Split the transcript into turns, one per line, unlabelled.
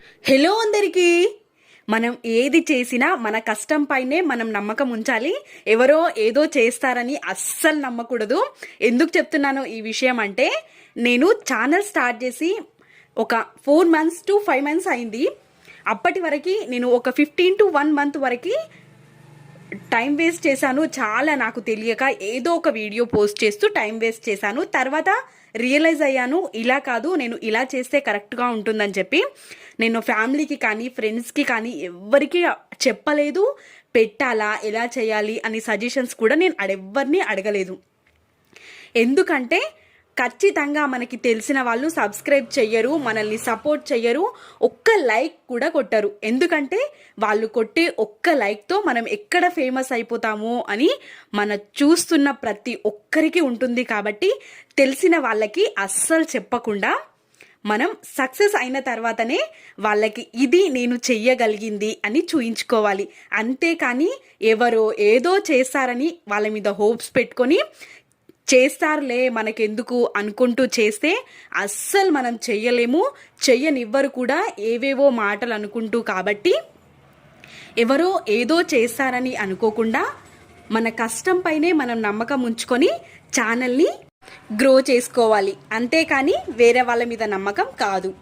Hello అందరికీ. మనం ఏది చేసినా మన కష్టం పైనే మనం నమ్మకం ఉంచాలి. ఎవరో ఏదో చేస్తారని అస్సలు నమ్మకూడదు. ఎందుకు చెప్తున్నాను ఈ విషయం అంటే, నేను ఛానల్ స్టార్ట్ చేసి ఒక 4 months to 5 months అయింది. అప్పటి వరకు నేను ఒక 15 to 1 month వరకు టైం వేస్ట్ చేశాను. చాలా నాకు తెలియక ఏదో ఒక వీడియో పోస్ట్ చేస్తూ టైం వేస్ట్ చేశాను. తర్వాత రియలైజ్ అయ్యాను, ఇలా కాదు, నేను ఇలా చేస్తే కరెక్ట్గా ఉంటుందని చెప్పి నేను ఫ్యామిలీకి కానీ ఫ్రెండ్స్కి కానీ ఎవ్వరికీ చెప్పలేదు. పెట్టాలా, ఎలా చేయాలి అని సజెషన్స్ కూడా నేను ఎవ్వరిని అడగలేదు. ఎందుకంటే ఖచ్చితంగా మనకి తెలిసిన వాళ్ళు సబ్స్క్రైబ్ చెయ్యరు, మనల్ని సపోర్ట్ చెయ్యరు, ఒక్క లైక్ కూడా కొట్టరు. ఎందుకంటే వాళ్ళు కొట్టే ఒక్క లైక్తో మనం ఎక్కడ ఫేమస్ అయిపోతామో అని మన చూస్తున్న ప్రతి ఒక్కరికి ఉంటుంది. కాబట్టి తెలిసిన వాళ్ళకి అస్సలు చెప్పకుండా మనం సక్సెస్ అయిన తర్వాతనే వాళ్ళకి ఇది నేను చెయ్యగలిగింది అని చూయించుకోవాలి. అంతేకాని ఎవరో ఏదో చేస్తారని వాళ్ళ మీద హోప్స్ పెట్టుకొని చేస్తారులే మనకెందుకు అనుకుంటూ చేస్తే అస్సలు మనం చెయ్యలేము, చెయ్యనివ్వరు కూడా ఏవేవో మాటలు అనుకుంటూ. కాబట్టి ఎవరో ఏదో చేస్తారని అనుకోకుండా మన కష్టం పైనే మనం నమ్మకం ఉంచుకొని ఛానల్ని గ్రో చేసుకోవాలి. అంతేకాని వేరే వాళ్ళ మీద నమ్మకం కాదు.